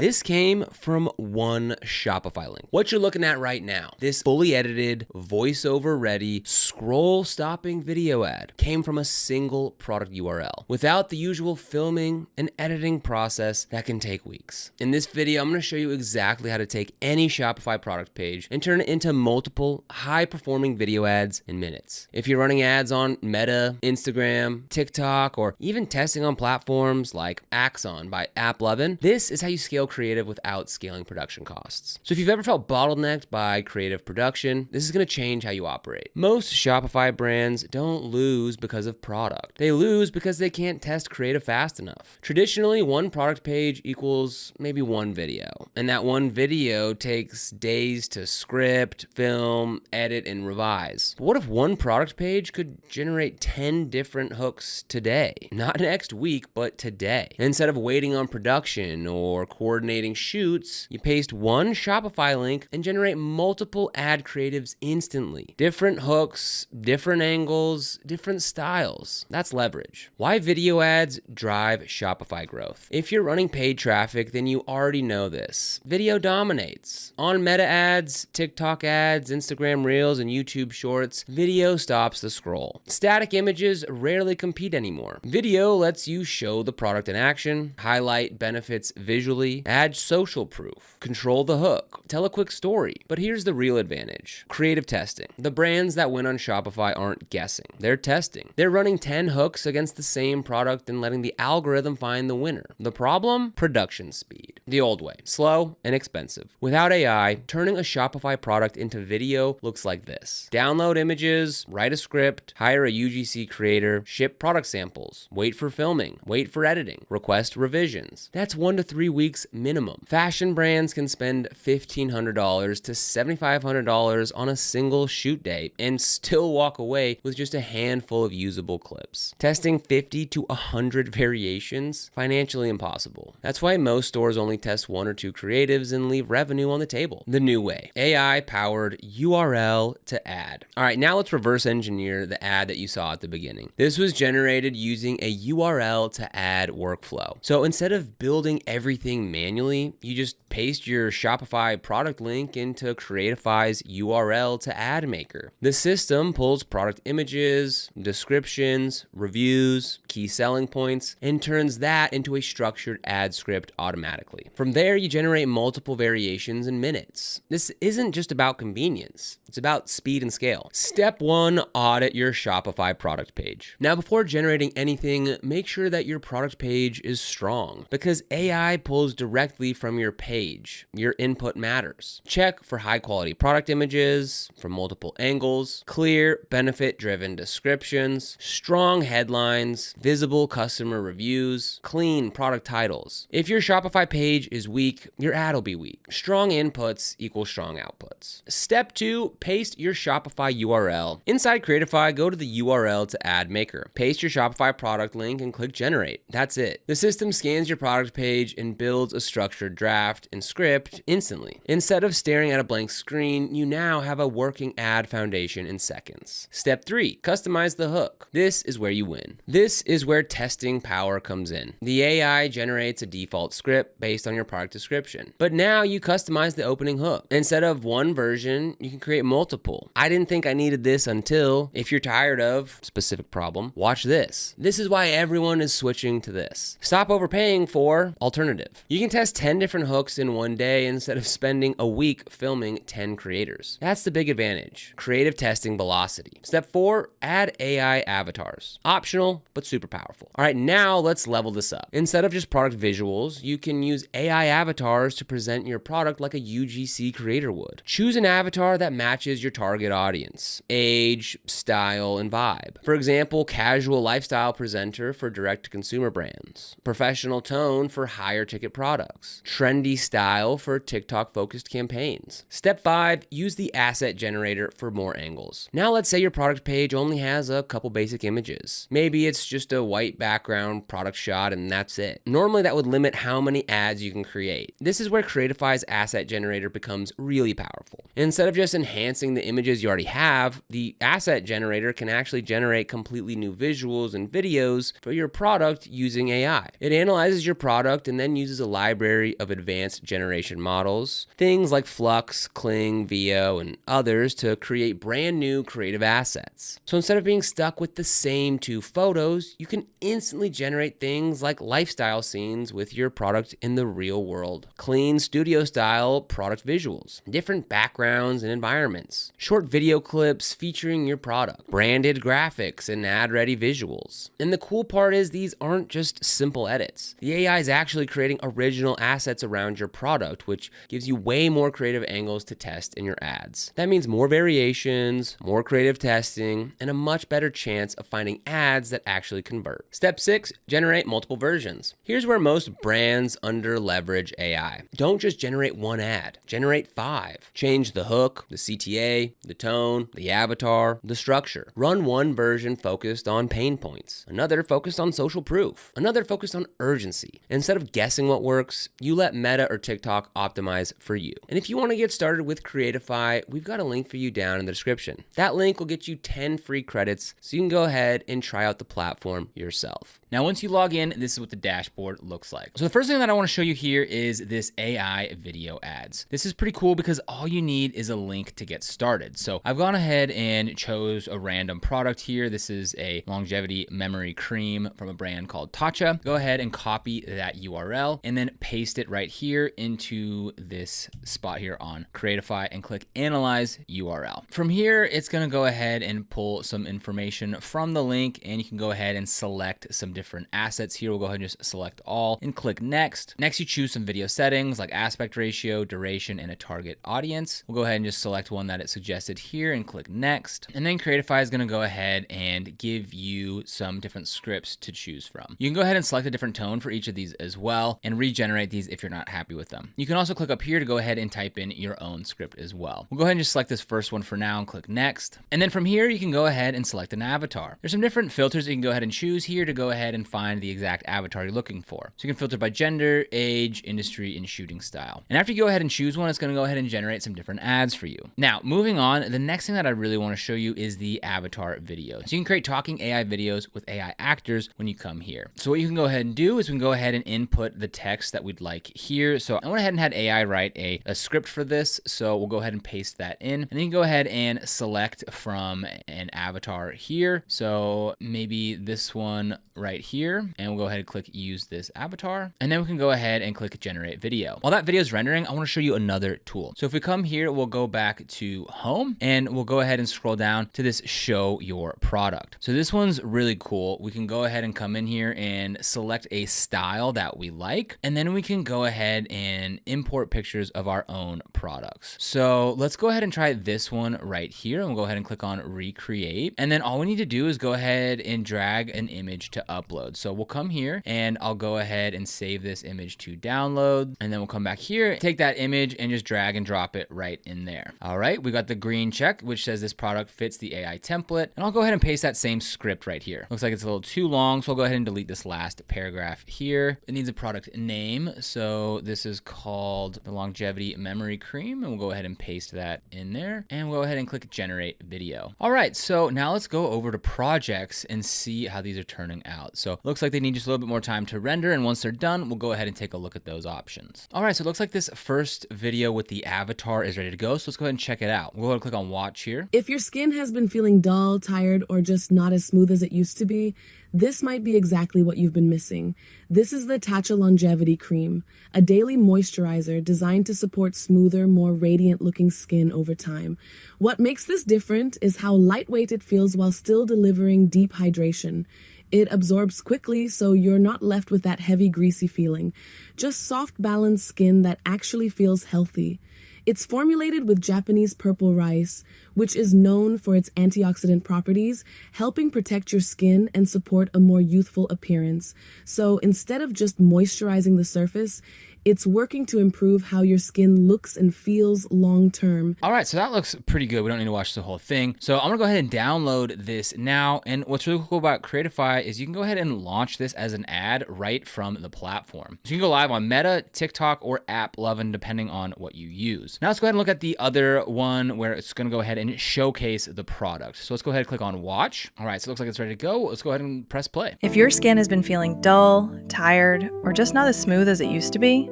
This came from one Shopify link. What you're looking at right now, this fully edited, voiceover ready, scroll stopping video ad came from a single product URL without the usual filming and editing process that can take weeks. In this video, I'm going to show you exactly how to take any Shopify product page and turn it into multiple high-performing video ads in minutes. If you're running ads on Meta, Instagram, TikTok, or even testing on platforms like Axon by AppLovin, this is how you scale creative without scaling production costs. So if you've ever felt bottlenecked by creative production, this is going to change how you operate. Most Shopify brands don't lose because of product. They lose because they can't test creative fast enough. Traditionally, one product page equals maybe one video, and that one video takes days to script, film, edit, and revise. But what if one product page could generate 10 different hooks today? Not next week, but today. Instead of waiting on production or coordinating shoots, you paste one Shopify link and generate multiple ad creatives instantly. Different hooks, different angles, different styles. That's leverage. Why video ads drive Shopify growth? If you're running paid traffic, then you already know this. Video dominates. On Meta ads, TikTok ads, Instagram Reels, and YouTube Shorts, video stops the scroll. Static images rarely compete anymore. Video lets you show the product in action, highlight benefits visually, add social proof, control the hook, tell a quick story. But here's the real advantage: creative testing. The brands that win on Shopify aren't guessing. They're testing. They're running 10 hooks against the same product and letting the algorithm find the winner. The problem? Production speed. The old way. Slow and expensive. Without AI, turning a Shopify product into video looks like this. Download images, write a script, hire a UGC creator, ship product samples, wait for filming, wait for editing, request revisions. That's 1 to 3 weeks minimum. Fashion brands can spend $1,500 to $7,500 on a single shoot day and still walk away with just a handful of usable clips. Testing 50 to 100 variations? Financially impossible. That's why most stores only test 1 or 2 creatives and leave revenue on the table. The new way. AI-powered URL to ad. All right, now let's reverse engineer the ad that you saw at the beginning. This was generated using a URL to ad workflow. So instead of building everything manually, you just paste your Shopify product link into Creatify's URL to ad maker. The system pulls product images, descriptions, reviews, key selling points, and turns that into a structured ad script automatically. From there, you generate multiple variations in minutes. This isn't just about convenience. It's about speed and scale. Step 1, audit your Shopify product page. Now, before generating anything, make sure that your product page is strong, because AI pulls directly from your page. Your input matters. Check for high quality product images from multiple angles, clear, benefit-driven descriptions, strong headlines, visible customer reviews, clean product titles. If your Shopify page is weak, your ad will be weak. Strong inputs equal strong outputs. Step 2, paste your Shopify URL. Inside Creatify, go to the URL to ad maker. Paste your Shopify product link and click generate. That's it. The system scans your product page and builds a structured draft and script instantly. Instead of staring at a blank screen, you now have a working ad foundation in seconds. Step 3, customize the hook. This is where you win. This is where testing power comes in. The AI generates a default script based on your product description. But now you customize the opening hook. Instead of one version, you can create multiple. I didn't think I needed this until, if you're tired of specific problem, watch this. This is why everyone is switching to this. Stop overpaying for alternative. You can test 10 different hooks in one day instead of spending a week filming 10 creators. That's the big advantage. Creative testing velocity. Step 4, add AI avatars. Optional, but super powerful. All right, now let's level this up. Instead of just product visuals, you can use AI avatars to present your product like a UGC creator would. Choose an avatar that matches your target audience, age, style, and vibe. For example, casual lifestyle presenter for direct-to-consumer brands, professional tone for higher ticket products, trendy style for TikTok-focused campaigns. Step 5, use the asset generator for more angles. Now let's say your product page only has a couple basic images. Maybe it's just a white background product shot and that's it. Normally that would limit how many ads you can create. This is where Creatify's asset generator becomes really powerful. Instead of just enhancing the images you already have, the asset generator can actually generate completely new visuals and videos for your product using AI. It analyzes your product and then uses a library library of advanced generation models, things like Flux, Kling, Veo, and others to create brand new creative assets. So instead of being stuck with the same two photos, you can instantly generate things like lifestyle scenes with your product in the real world, clean studio style product visuals, different backgrounds and environments, short video clips featuring your product, branded graphics and ad-ready visuals. And the cool part is these aren't just simple edits. The AI is actually creating original assets around your product, which gives you way more creative angles to test in your ads. That means more variations, more creative testing, and a much better chance of finding ads that actually convert. Step 6, generate multiple versions. Here's where most brands under-leverage AI. Don't just generate one ad, generate 5. Change the hook, the CTA, the tone, the avatar, the structure. Run one version focused on pain points, another focused on social proof, another focused on urgency. Instead of guessing what works, you let Meta or TikTok optimize for you. And if you want to get started with Creatify, we've got a link for you down in the description. That link will get you 10 free credits so you can go ahead and try out the platform yourself. Now, once you log in, this is what the dashboard looks like. So the first thing that I want to show you here is this AI video ads. This is pretty cool because all you need is a link to get started. So I've gone ahead and chose a random product here. This is a longevity memory cream from a brand called Tatcha. Go ahead and copy that URL and then paste it right here into this spot here on Creatify and click Analyze URL. From here, it's going to go ahead and pull some information from the link, and you can go ahead and select some different assets here. We'll go ahead and just select all and click Next. Next, you choose some video settings like aspect ratio, duration, and a target audience. We'll go ahead and just select one that it suggested here and click Next. And then Creatify is going to go ahead and give you some different scripts to choose from. You can go ahead and select a different tone for each of these as well and regenerate these if you're not happy with them. You can also click up here to go ahead and type in your own script as well. We'll go ahead and just select this first one for now and click Next. And then from here, you can go ahead and select an avatar. There's some different filters that you can go ahead and choose here to go ahead and find the exact avatar you're looking for. So you can filter by gender, age, industry, and shooting style. And after you go ahead and choose one, it's going to go ahead and generate some different ads for you. Now, moving on, the next thing that I really want to show you is the avatar video. So you can create talking AI videos with AI actors when you come here. So what you can go ahead and do is we can go ahead and input the text that we'd like here. So I went ahead and had AI write a script for this. So we'll go ahead and paste that in. And then you can go ahead and select from an avatar here. So maybe this one right here. And we'll go ahead and click Use this avatar. And then we can go ahead and click Generate Video. While that video is rendering, I want to show you another tool. So if we come here, we'll go back to Home and we'll go ahead and scroll down to this Show Your Product. So this one's really cool. We can go ahead and come in here and select a style that we like. And then we can go ahead and import pictures of our own products. So let's go ahead and try this one right here. And we'll go ahead and click on Recreate. And then all we need to do is go ahead and drag an image to upload. So we'll come here and I'll go ahead and save this image to download. And then we'll come back here, take that image and just drag and drop it right in there. All right, we got the green check, which says this product fits the AI template. And I'll go ahead and paste that same script right here. Looks like it's a little too long, so I'll go ahead and delete this last paragraph here. It needs a product name. So this is called the Longevity Memory Cream. And we'll go ahead and paste that in there. And we'll go ahead and click Generate Video. All right, so now let's go over to projects and see how these are turning out. So it looks like they need just a little bit more time to render. And once they're done, we'll go ahead and take a look at those options. All right, so it looks like this first video with the avatar is ready to go. So let's go ahead and check it out. We'll go ahead and click on Watch here. If your skin has been feeling dull, tired, or just not as smooth as it used to be, this might be exactly what you've been missing. This is the Tatcha Longevity Cream, a daily moisturizer designed to support smoother, more radiant-looking skin over time. What makes this different is how lightweight it feels while still delivering deep hydration. It absorbs quickly, so you're not left with that heavy, greasy feeling. Just soft, balanced skin that actually feels healthy. It's formulated with Japanese purple rice, which is known for its antioxidant properties, helping protect your skin and support a more youthful appearance. So instead of just moisturizing the surface, it's working to improve how your skin looks and feels long term. All right, so that looks pretty good. We don't need to watch the whole thing. So I'm gonna go ahead and download this now. And what's really cool about Creatify is you can go ahead and launch this as an ad right from the platform. So you can go live on Meta, TikTok, or AppLovin, depending on what you use. Now let's go ahead and look at the other one where it's gonna go ahead and showcase the product. So let's go ahead and click on Watch. All right, so it looks like it's ready to go. Let's go ahead and press play. If your skin has been feeling dull, tired, or just not as smooth as it used to be,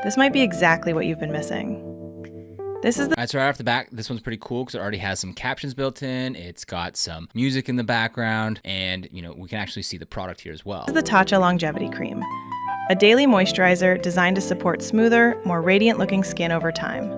This might be exactly what you've been missing. This is All right, so right off the bat, this one's pretty cool because it already has some captions built in. It's got some music in the background, and we can actually see the product here as well. the Tatcha Longevity Cream, a daily moisturizer designed to support smoother, more radiant-looking skin over time.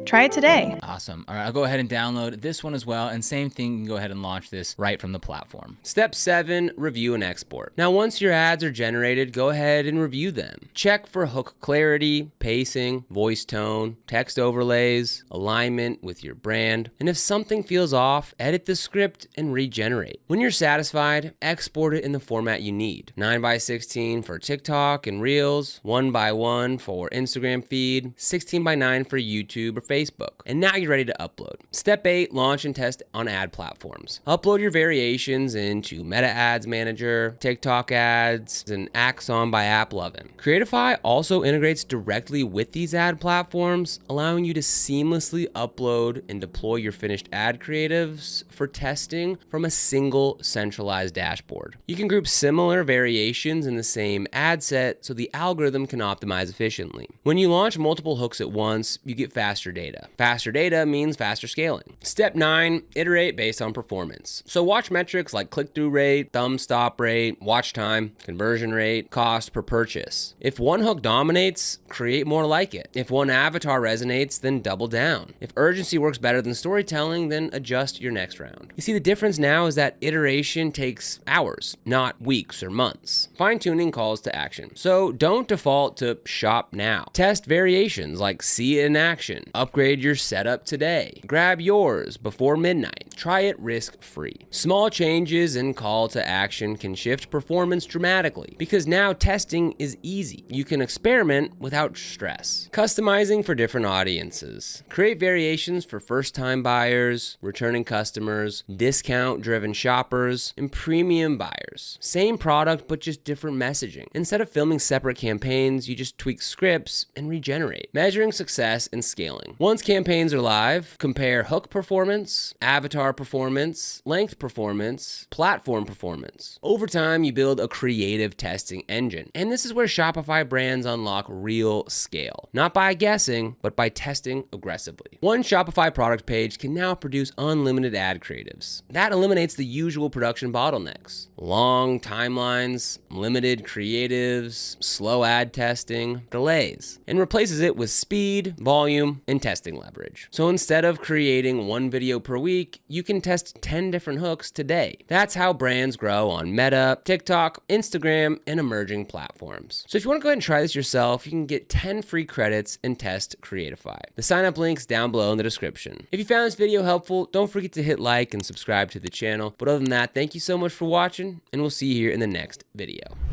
Try it today. Awesome. All right, I'll go ahead and download this one as well. And same thing, you can go ahead and launch this right from the platform. Step 7, review and export. Now, once your ads are generated, go ahead and review them. Check for hook clarity, pacing, voice tone, text overlays, alignment with your brand. And if something feels off, edit the script and regenerate. When you're satisfied, export it in the format you need. 9:16 for TikTok and Reels, 1:1 for Instagram feed, 16:9 for YouTube or Facebook. And now you're ready to upload. Step 8, launch and test on ad platforms. Upload your variations into Meta Ads Manager, TikTok ads, and Axon by AppLovin. Creatify also integrates directly with these ad platforms, allowing you to seamlessly upload and deploy your finished ad creatives for testing from a single centralized dashboard. You can group similar variations in the same ad set so the algorithm can optimize efficiently. When you launch multiple hooks at once, you get faster data. Faster data means faster scaling. Step 9, iterate based on performance. So watch metrics like click-through rate, thumb stop rate, watch time, conversion rate, cost per purchase. If one hook dominates, create more like it. If one avatar resonates, then double down. If urgency works better than storytelling, then adjust your next round. You see, the difference now is that iteration takes hours, not weeks or months. Fine-tuning calls to action. So don't default to shop now. Test variations like see it in action. Upgrade your setup today. Grab yours before midnight. Try it risk-free. Small changes in call to action can shift performance dramatically because now testing is easy. You can experiment without stress. Customizing for different audiences. Create variations for first-time buyers, returning customers, discount-driven shoppers, and premium buyers. Same product, but just different messaging. Instead of filming separate campaigns, you just tweak scripts and regenerate. Measuring success and scaling. Once campaigns are live, compare hook performance, avatar performance, length performance, platform performance. Over time, you build a creative testing engine. And this is where Shopify brands unlock real scale. Not by guessing, but by testing aggressively. One Shopify product page can now produce unlimited ad creatives. That eliminates the usual production bottlenecks. Long timelines, limited creatives, slow ad testing, delays, and replaces it with speed, volume, and testing leverage. So instead of creating one video per week, you can test 10 different hooks today. That's how brands grow on Meta, TikTok, Instagram, and emerging platforms. So if you want to go ahead and try this yourself, you can get 10 free credits and test Creatify. The sign up link's down below in the description. If you found this video helpful, don't forget to hit like and subscribe to the channel. But other than that, thank you so much for watching, and we'll see you here in the next video.